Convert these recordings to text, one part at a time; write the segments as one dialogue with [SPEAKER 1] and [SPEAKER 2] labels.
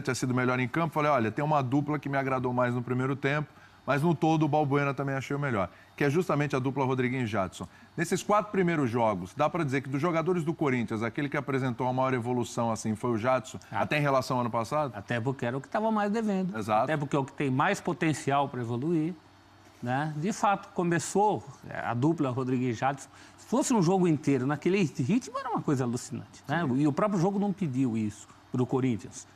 [SPEAKER 1] tinha sido melhor em campo, falei, olha, tem uma dupla que me agradou mais no primeiro tempo, mas no todo o Balbuena também achei o melhor, que é justamente a dupla Rodriguinho e Jadson. Nesses 4 primeiros jogos, dá para dizer que dos jogadores do Corinthians, aquele que apresentou a maior evolução assim foi o Jadson, até em relação ao ano passado?
[SPEAKER 2] Até porque era o que estava mais devendo.
[SPEAKER 1] Exato.
[SPEAKER 2] Até porque é o que tem mais potencial para evoluir. Né? De fato, começou a dupla Rodriguinho e Jadson. Se fosse um jogo inteiro, naquele ritmo, era uma coisa alucinante. Né? E o próprio jogo não pediu isso para o Corinthians.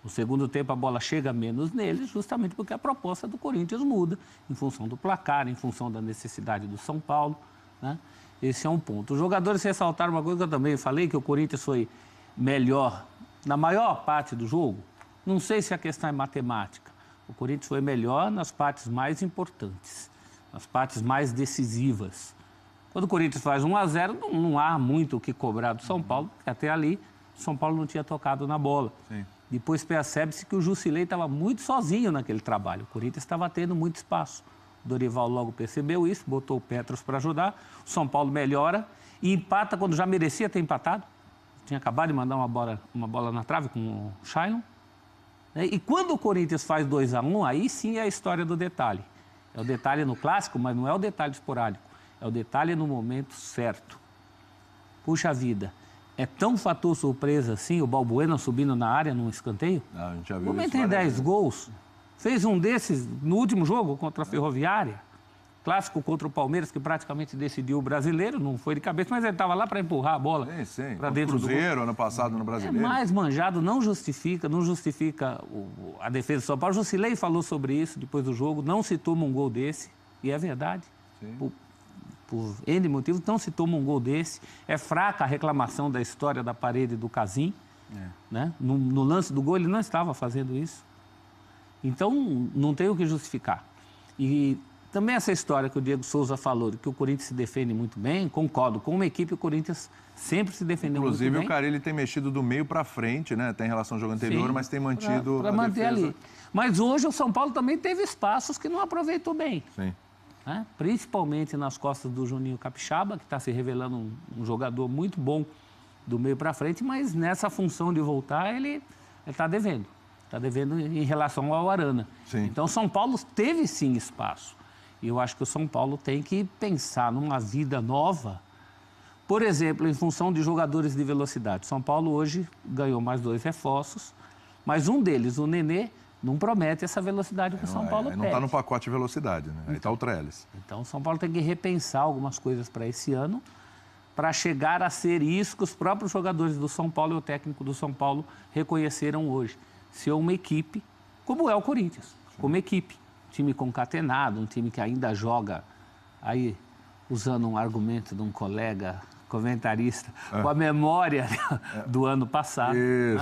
[SPEAKER 2] No segundo tempo, a bola chega menos neles, justamente porque a proposta do Corinthians muda, em função do placar, em função da necessidade do São Paulo. Né? Esse é um ponto. Os jogadores ressaltaram uma coisa que eu também falei, que o Corinthians foi melhor na maior parte do jogo. Não sei se a questão é matemática. O Corinthians foi melhor nas partes mais importantes, nas partes mais decisivas. Quando o Corinthians faz 1-0, não há muito o que cobrar do São Paulo, porque até ali o São Paulo não tinha tocado na bola. Sim. Depois percebe-se que o Jusilei estava muito sozinho naquele trabalho. O Corinthians estava tendo muito espaço. O Dorival logo percebeu isso, botou o Petros para ajudar. O São Paulo melhora e empata quando já merecia ter empatado. Tinha acabado de mandar uma bola na trave com o Shailon. E quando o Corinthians faz 2-1, aí sim é a história do detalhe. É o detalhe no clássico, mas não é o detalhe esporádico. É o detalhe no momento certo. Puxa vida, é tão fator surpresa assim, o Balbuena subindo na área num escanteio?
[SPEAKER 1] Não, a gente já viu
[SPEAKER 2] o homem
[SPEAKER 1] isso
[SPEAKER 2] tem 10
[SPEAKER 1] vezes.
[SPEAKER 2] Gols. Fez um desses no último jogo contra a Ferroviária. Clássico contra o Palmeiras, que praticamente decidiu o brasileiro, não foi de cabeça, mas ele estava lá para empurrar a bola para dentro do
[SPEAKER 1] Cruzeiro, ano passado, no Brasileiro.
[SPEAKER 2] É mais manjado, não justifica a defesa do São Paulo. O Jusilei falou sobre isso depois do jogo, não se toma um gol desse, e é verdade. Por N motivos, não se toma um gol desse. É fraca a reclamação da história da parede do Casim. Né? No lance do gol, ele não estava fazendo isso. Então, não tem o que justificar. E também essa história que o Diego Souza falou, de que o Corinthians se defende muito bem, concordo. Com uma equipe, o Corinthians sempre se defendeu muito bem.
[SPEAKER 1] Inclusive, o Carille tem mexido do meio para frente, né? Tem em relação ao jogo anterior, sim, mas tem mantido
[SPEAKER 2] para manter defesa ali. Mas hoje o São Paulo também teve espaços que não aproveitou bem.
[SPEAKER 1] Sim.
[SPEAKER 2] Né? Principalmente nas costas do Juninho Capixaba, que está se revelando um jogador muito bom do meio para frente, mas nessa função de voltar, ele está devendo. Está devendo em relação ao Arana.
[SPEAKER 1] Sim.
[SPEAKER 2] Então, o São Paulo teve sim espaço. E eu acho que o São Paulo tem que pensar numa vida nova, por exemplo, em função de jogadores de velocidade. São Paulo hoje ganhou mais 2 reforços, mas um deles, o Nenê, não promete essa velocidade que o São Paulo pede.
[SPEAKER 1] Não está no pacote de velocidade, né? Aí está o Trellis.
[SPEAKER 2] Então, o São Paulo tem que repensar algumas coisas para esse ano, para chegar a ser isso que os próprios jogadores do São Paulo e o técnico do São Paulo reconheceram hoje. Ser uma equipe, como é o Corinthians, como equipe. Time concatenado, um time que ainda joga, aí usando um argumento de um colega comentarista, com a memória do ano passado.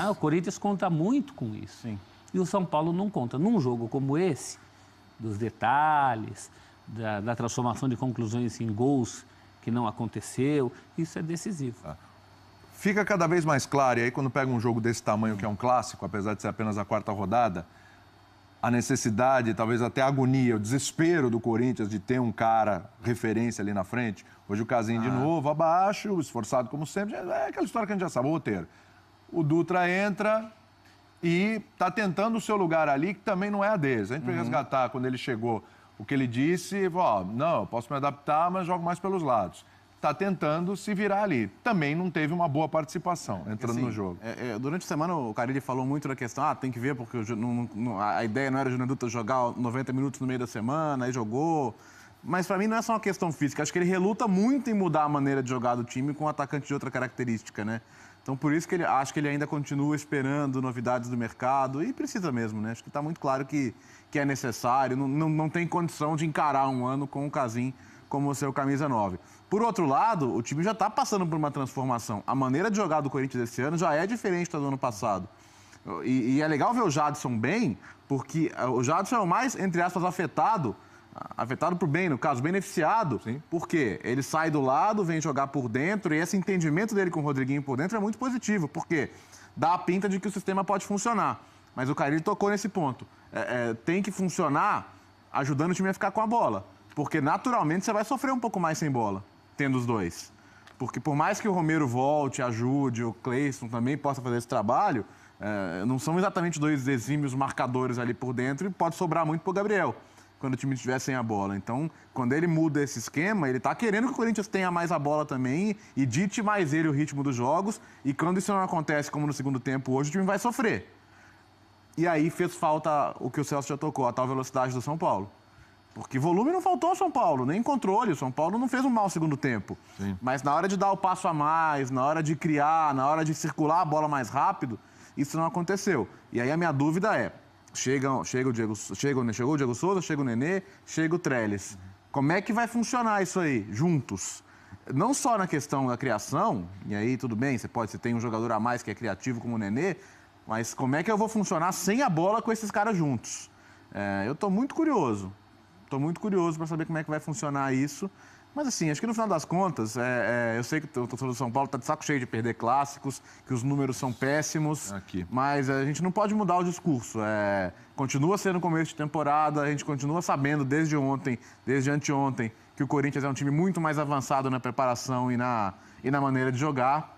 [SPEAKER 2] O Corinthians conta muito com isso.
[SPEAKER 1] Sim.
[SPEAKER 2] E o São Paulo não conta. Num jogo como esse, dos detalhes, da transformação de conclusões em gols que não aconteceu, isso é decisivo.
[SPEAKER 1] Fica cada vez mais claro, e aí quando pega um jogo desse tamanho, que é um clássico, apesar de ser apenas a 4ª rodada, a necessidade, talvez até a agonia, o desespero do Corinthians de ter um cara referência ali na frente. Hoje o Casim de novo, abaixo, esforçado como sempre. É aquela história que a gente já sabe, o roteiro. O Dutra entra e está tentando o seu lugar ali, que também não é a deles. A gente precisa resgatar, quando ele chegou, o que ele disse, não, eu posso me adaptar, mas jogo mais pelos lados. Está tentando se virar ali. Também não teve uma boa participação entrando no jogo.
[SPEAKER 3] Durante a semana, o Carille falou muito da questão, tem que ver, porque a ideia não era o Júnior Dutra jogar 90 minutos no meio da semana, aí jogou. Mas para mim não é só uma questão física, acho que ele reluta muito em mudar a maneira de jogar do time com um atacante de outra característica, né? Então por isso que acho que ele ainda continua esperando novidades do mercado, e precisa mesmo, né? Acho que está muito claro que é necessário, não tem condição de encarar um ano com o Casim como o seu camisa 9. Por outro lado, o time já está passando por uma transformação. A maneira de jogar do Corinthians esse ano já é diferente do ano passado. E é legal ver o Jadson bem, porque o Jadson é o mais, entre aspas, afetado por bem, no caso, beneficiado.
[SPEAKER 1] Sim.
[SPEAKER 3] Porque ele sai do lado, vem jogar por dentro, e esse entendimento dele com o Rodriguinho por dentro é muito positivo, porque dá a pinta de que o sistema pode funcionar. Mas o Carille tocou nesse ponto. Tem que funcionar ajudando o time a ficar com a bola. Porque, naturalmente, você vai sofrer um pouco mais sem bola, tendo os dois. Porque, por mais que o Romero volte, ajude, o Cleison também possa fazer esse trabalho, Não são exatamente dois exímios marcadores ali por dentro e pode sobrar muito pro Gabriel quando o time estiver sem a bola. Então, quando ele muda esse esquema, ele está querendo que o Corinthians tenha mais a bola também e dite mais ele o ritmo dos jogos. E quando isso não acontece, como no segundo tempo hoje, o time vai sofrer. E aí fez falta o que o Celso já tocou, a tal velocidade do São Paulo. Porque volume não faltou ao São Paulo, nem controle. O São Paulo não fez um mau segundo tempo. Sim. Mas na hora de dar o passo a mais, na hora de criar, na hora de circular a bola mais rápido, isso não aconteceu. E aí a minha dúvida é, chegou o Diego Souza, chega o Nenê, chega o Trellis. Como é que vai funcionar isso aí, juntos? Não só na questão da criação, e aí tudo bem, você tem um jogador a mais que é criativo como o Nenê, mas como é que eu vou funcionar sem a bola com esses caras juntos? Eu estou muito curioso. Estou muito curioso para saber como é que vai funcionar isso. Mas assim, acho que no final das contas, eu sei que o torcedor do São Paulo está de saco cheio de perder clássicos, que os números são péssimos, mas a gente não pode mudar o discurso. Continua sendo começo de temporada, a gente continua sabendo desde anteontem, que o Corinthians é um time muito mais avançado na preparação e na maneira de jogar.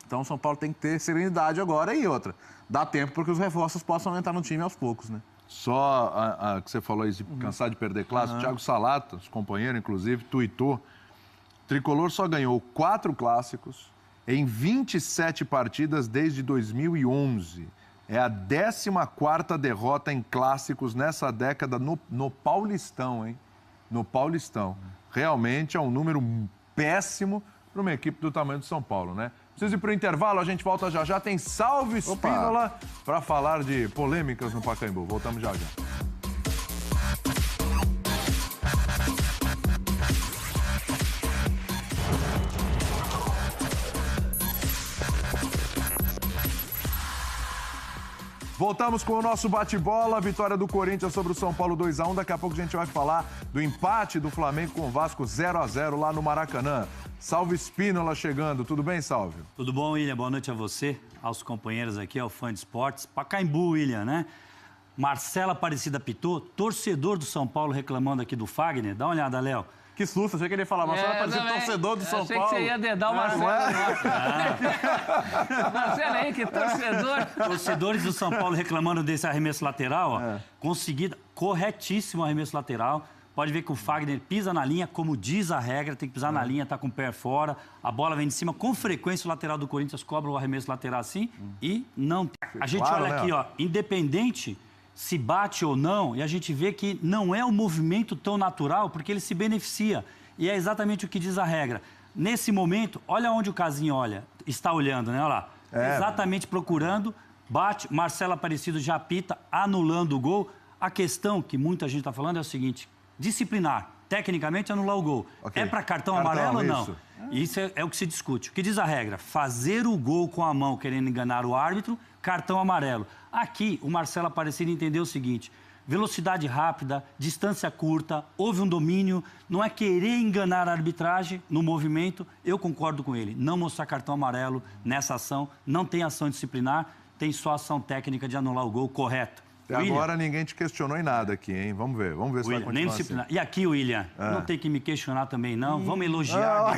[SPEAKER 3] Então o São Paulo tem que ter serenidade agora e outra. Dá tempo para que os reforços possam entrar no time aos poucos, né?
[SPEAKER 1] Só que você falou aí, de cansar de perder clássico, Thiago Salato, companheiro, inclusive, tuitou. Tricolor só ganhou 4 clássicos em 27 partidas desde 2011. É a 14ª derrota em clássicos nessa década no Paulistão, hein? No Paulistão. Realmente é um número péssimo para uma equipe do tamanho do São Paulo, né? Preciso ir para o intervalo, a gente volta já já. Tem Salve Espínola para falar de polêmicas no Pacaembu. Voltamos já já. Voltamos com o nosso bate-bola, vitória do Corinthians sobre o São Paulo 2-1. Daqui a pouco a gente vai falar do empate do Flamengo com o Vasco 0-0 lá no Maracanã. Salve Espínola chegando, tudo bem, Salve?
[SPEAKER 4] Tudo bom, William? Boa noite a você, aos companheiros aqui, ao fã de esportes. Pacaembu, William, né? Marcela Aparecida pitou, torcedor do São Paulo reclamando aqui do Fagner. Dá uma olhada, Léo.
[SPEAKER 3] Que susto, achei que ele ia falar, Marcelo Aparecido, torcedor do São Paulo.
[SPEAKER 2] Achei que você ia dedar o Marcelo. Marcelo aí, que torcedor.
[SPEAKER 4] Torcedores do São Paulo reclamando desse arremesso lateral, ó. Conseguido, corretíssimo arremesso lateral. Pode ver que o Fagner pisa na linha, como diz a regra, tem que pisar na linha, tá com o pé fora, a bola vem de cima. Com frequência, o lateral do Corinthians cobra o arremesso lateral assim e não... A gente olha aqui, ó, independente se bate ou não, e a gente vê que não é um movimento tão natural, porque ele se beneficia. E é exatamente o que diz a regra. Nesse momento, olha onde o Casinho está olhando, né? Olha lá. Exatamente procurando, bate, Marcelo Aparecido já apita, anulando o gol. A questão que muita gente está falando é o seguinte: disciplinar, tecnicamente anular o gol. É para cartão amarelo ou não? Isso é o que se discute. O que diz a regra? Fazer o gol com a mão querendo enganar o árbitro, cartão amarelo. Aqui, o Marcelo Aparecido entendeu o seguinte: velocidade rápida, distância curta, houve um domínio, não é querer enganar a arbitragem no movimento. Eu concordo com ele, não mostrar cartão amarelo nessa ação, não tem ação disciplinar, tem só ação técnica de anular o gol, correto.
[SPEAKER 1] Até agora ninguém te questionou em nada aqui, hein? Vamos ver se vai continuar
[SPEAKER 4] nem disciplinar. Assim. E aqui, William, não tem que me questionar também, não. Vamos elogiar.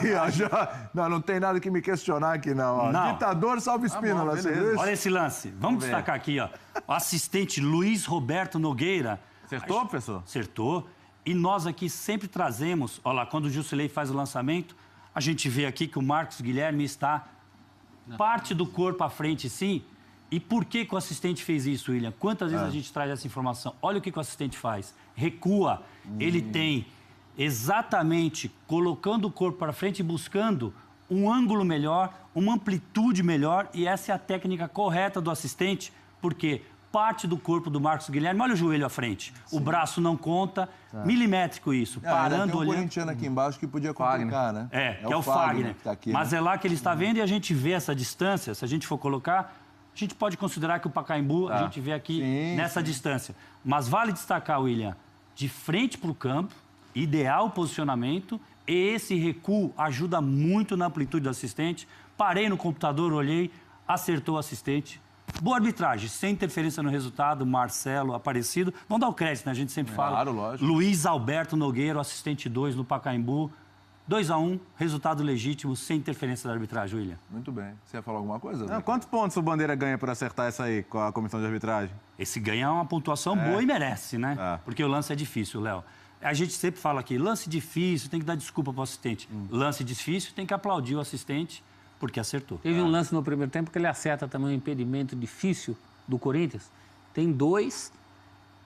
[SPEAKER 1] Não tem nada que me questionar aqui, não. Não. Ditador, Salve Espínola.
[SPEAKER 4] Olha esse lance. Vamos destacar aqui, ó. O assistente Luiz Roberto Nogueira.
[SPEAKER 3] Acertou, professor?
[SPEAKER 4] Acertou. E nós aqui sempre trazemos, olha lá, quando o Jusilei faz o lançamento, a gente vê aqui que o Marcos Guilherme está parte do corpo à frente, sim. E por que o assistente fez isso, William? Quantas vezes a gente traz essa informação? Olha o que o assistente faz. Recua. Ele tem exatamente colocando o corpo para frente e buscando um ângulo melhor, uma amplitude melhor. E essa é a técnica correta do assistente, porque parte do corpo do Marcos Guilherme, olha o joelho à frente. Sim. O braço não conta, milimétrico isso. Parando,
[SPEAKER 1] tem um corintiano aqui embaixo que podia complicar, né?
[SPEAKER 4] Que é o Fagner. Que tá aqui, mas é lá que ele está vendo e a gente vê essa distância, se a gente for colocar... A gente pode considerar que o Pacaembu, a gente vê aqui nessa distância. Mas vale destacar, William, de frente para o campo, ideal posicionamento, e esse recuo ajuda muito na amplitude do assistente. Parei no computador, olhei, acertou o assistente. Boa arbitragem, sem interferência no resultado, Marcelo Aparecido. Vamos dar o crédito, né? A gente sempre fala.
[SPEAKER 1] Lógico.
[SPEAKER 4] Luiz Alberto Nogueira, assistente 2 no Pacaembu. 2-1, resultado legítimo, sem interferência da arbitragem, William.
[SPEAKER 1] Muito bem. Você ia falar alguma coisa?
[SPEAKER 3] Não, quantos pontos o Bandeira ganha por acertar essa aí com a comissão de arbitragem?
[SPEAKER 4] Esse ganha uma pontuação boa e merece, né?
[SPEAKER 3] É.
[SPEAKER 4] Porque o lance é difícil, Léo. A gente sempre fala aqui, lance difícil, tem que dar desculpa para o assistente. Lance difícil, tem que aplaudir o assistente, porque acertou.
[SPEAKER 2] Teve um lance no primeiro tempo que ele acerta também um impedimento difícil do Corinthians. Tem 2.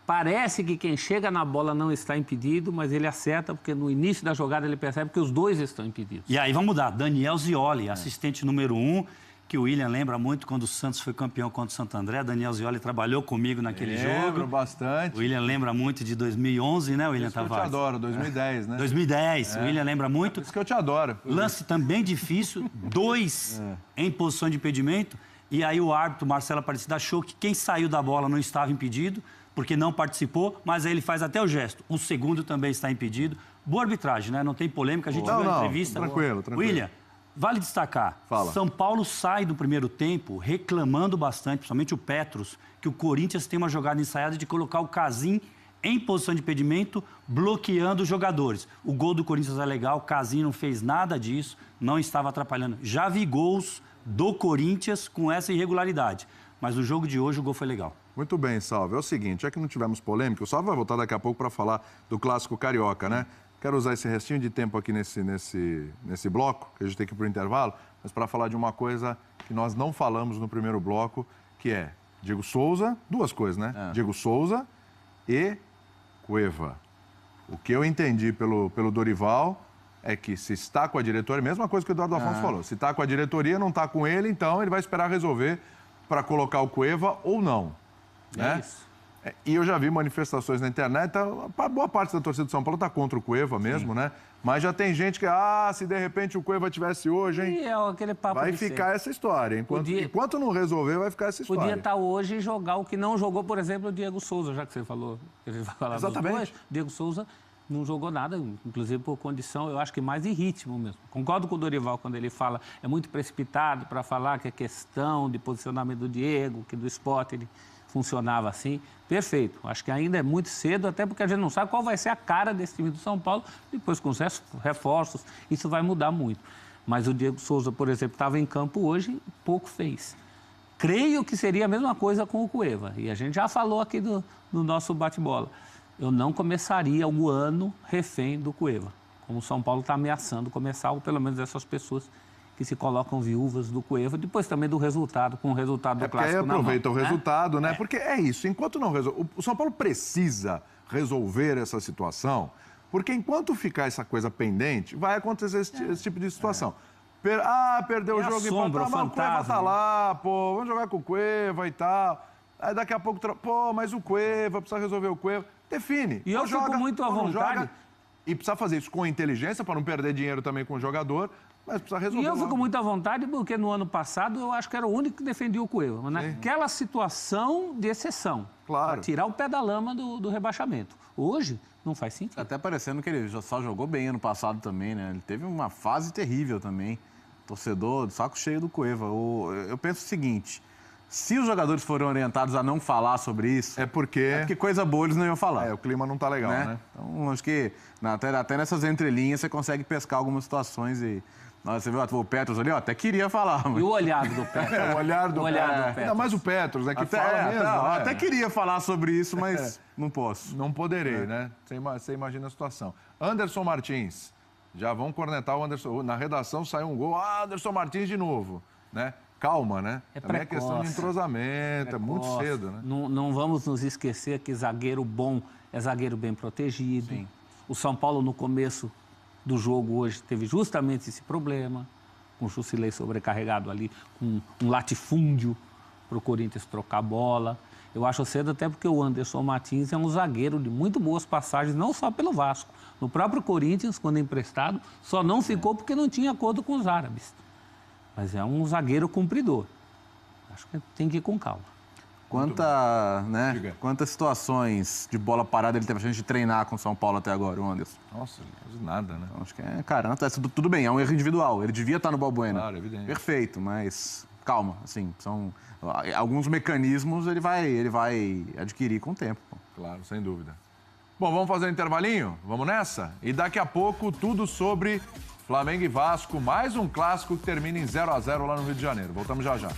[SPEAKER 2] Parece que quem chega na bola não está impedido, mas ele acerta, porque no início da jogada ele percebe que os 2 estão impedidos.
[SPEAKER 4] E aí vamos mudar. Daniel Zioli, assistente número 1, que o William lembra muito quando o Santos foi campeão contra o Santo André. Daniel Zioli trabalhou comigo naquele
[SPEAKER 1] Lembro
[SPEAKER 4] jogo.
[SPEAKER 1] bastante.
[SPEAKER 4] O William lembra muito de 2011, né, William
[SPEAKER 1] Isso que eu te
[SPEAKER 4] Tavares?
[SPEAKER 1] adoro, 2010, né?
[SPEAKER 4] 2010, o William lembra muito.
[SPEAKER 1] Isso que eu te adoro.
[SPEAKER 4] Lance também difícil, 2 em posição de impedimento. E aí o árbitro, Marcelo Aparecida, achou que quem saiu da bola não estava impedido, porque não participou, mas aí ele faz até o gesto. O segundo também está impedido. Boa arbitragem, né? Não tem polêmica, a gente viu a entrevista.
[SPEAKER 1] Tranquilo.
[SPEAKER 4] William, vale destacar,
[SPEAKER 1] Fala.
[SPEAKER 4] São Paulo sai do primeiro tempo reclamando bastante, principalmente o Petros, que o Corinthians tem uma jogada ensaiada de colocar o Casim em posição de impedimento, bloqueando os jogadores. O gol do Corinthians é legal, o Casim não fez nada disso, não estava atrapalhando. Já vi gols do Corinthians com essa irregularidade, mas no jogo de hoje o gol foi legal.
[SPEAKER 1] Muito bem, Salve. É o seguinte, já que não tivemos polêmica, o Salve vai voltar daqui a pouco para falar do Clássico Carioca, né? Quero usar esse restinho de tempo aqui nesse bloco, que a gente tem que ir para o intervalo, mas para falar de uma coisa que nós não falamos no primeiro bloco, que é Diego Souza, 2 coisas, né? Diego Souza e Cueva. O que eu entendi pelo Dorival é que se está com a diretoria, mesma coisa que o Eduardo Afonso falou, se está com a diretoria, não está com ele, então ele vai esperar resolver para colocar o Cueva ou não. Né?
[SPEAKER 2] Isso.
[SPEAKER 1] E eu já vi manifestações na internet, a boa parte da torcida de São Paulo está contra o Cueva mesmo, né? Mas já tem gente que, se de repente o Cueva tivesse hoje, hein?
[SPEAKER 2] E é aquele papo
[SPEAKER 1] Vai
[SPEAKER 2] de
[SPEAKER 1] ficar
[SPEAKER 2] sempre.
[SPEAKER 1] essa história. Enquanto não resolver, vai ficar essa história.
[SPEAKER 2] Podia estar hoje e jogar o que não jogou, por exemplo, o Diego Souza, já que você falou. Que a gente vai falar dos
[SPEAKER 1] Exatamente.
[SPEAKER 2] 2. Diego Souza não jogou nada, inclusive por condição, eu acho que mais de ritmo mesmo. Concordo com o Dorival quando ele fala, é muito precipitado para falar que é questão de posicionamento do Diego, que do Sport ele funcionava assim. Perfeito. Acho que ainda é muito cedo, até porque a gente não sabe qual vai ser a cara desse time do São Paulo. Depois, com os reforços, isso vai mudar muito. Mas o Diego Souza, por exemplo, estava em campo hoje, pouco fez. Creio que seria a mesma coisa com o Cueva. E a gente já falou aqui no nosso bate-bola. Eu não começaria o ano refém do Cueva, como o São Paulo está ameaçando começar, ou pelo menos essas pessoas que se colocam viúvas do Cueva, depois também do resultado, com o resultado do clássico na mão.
[SPEAKER 1] Aproveita o resultado, né?
[SPEAKER 2] É.
[SPEAKER 1] Porque é isso, enquanto não resolve... O São Paulo precisa resolver essa situação, porque enquanto ficar essa coisa pendente, vai acontecer esse tipo de situação. Perdeu o jogo e
[SPEAKER 2] sombra,
[SPEAKER 1] mas o Cueva
[SPEAKER 2] fantasma.
[SPEAKER 1] tá lá, pô, vamos jogar com o Cueva e tal. Aí daqui a pouco, mas o Cueva, precisa resolver o Cueva. Define.
[SPEAKER 2] E eu
[SPEAKER 1] Ou
[SPEAKER 2] fico muito à
[SPEAKER 1] ou não
[SPEAKER 2] vontade.
[SPEAKER 1] joga. E precisa fazer isso com inteligência, para não perder dinheiro também com o jogador, mas precisa resolver.
[SPEAKER 2] E eu fico
[SPEAKER 1] logo.
[SPEAKER 2] muito à vontade porque no ano passado eu acho que era o único que defendia o Cueva. Mas naquela situação de exceção.
[SPEAKER 1] Claro.
[SPEAKER 2] Para tirar o pé da lama do rebaixamento. Hoje, não faz sentido.
[SPEAKER 3] Até parecendo que ele só jogou bem ano passado também, né? Ele teve uma fase terrível também. Torcedor, de saco cheio do Cueva. Eu penso o seguinte, se os jogadores foram orientados a não falar sobre isso,
[SPEAKER 1] É porque
[SPEAKER 3] coisa boa eles não iam falar.
[SPEAKER 1] o clima não tá legal, né?
[SPEAKER 3] Então, acho que até nessas entrelinhas você consegue pescar algumas situações e... Você viu o Petros ali, até queria falar.
[SPEAKER 2] E o olhar do Petros.
[SPEAKER 1] O olhar do
[SPEAKER 2] Petros.
[SPEAKER 1] Ainda mais o Petros, né? Que fala mesmo. né?
[SPEAKER 3] Até queria falar sobre isso, mas não posso.
[SPEAKER 1] Não poderei, né? Você imagina a situação. Anderson Martins. Já vão cornetar o Anderson. Na redação saiu um gol. Anderson Martins de novo. Né? Calma, né? Também é questão de entrosamento. É muito cedo, né?
[SPEAKER 2] Não vamos nos esquecer que zagueiro bom é zagueiro bem protegido.
[SPEAKER 3] Sim.
[SPEAKER 2] O São Paulo, no começo do jogo hoje, teve justamente esse problema, com o Jusilei sobrecarregado ali, com um latifúndio para o Corinthians trocar a bola. Eu acho cedo até porque o Anderson Martins é um zagueiro de muito boas passagens, não só pelo Vasco. No próprio Corinthians, quando emprestado, só não ficou porque não tinha acordo com os árabes. Mas é um zagueiro cumpridor. Acho que tem que ir com calma.
[SPEAKER 3] Quantas situações de bola parada ele teve a chance de treinar com o São Paulo até agora, o Anderson?
[SPEAKER 1] Nossa, quase nada, né?
[SPEAKER 3] Então, acho que tudo bem, é um erro individual. Ele devia estar no Balbuena.
[SPEAKER 1] Claro, evidente.
[SPEAKER 3] Perfeito, mas calma, assim, são alguns mecanismos ele vai adquirir com o tempo. Pô.
[SPEAKER 1] Claro, sem dúvida. Bom, vamos fazer um intervalinho? Vamos nessa? E daqui a pouco, tudo sobre Flamengo e Vasco. Mais um clássico que termina em 0-0 lá no Rio de Janeiro. Voltamos já já.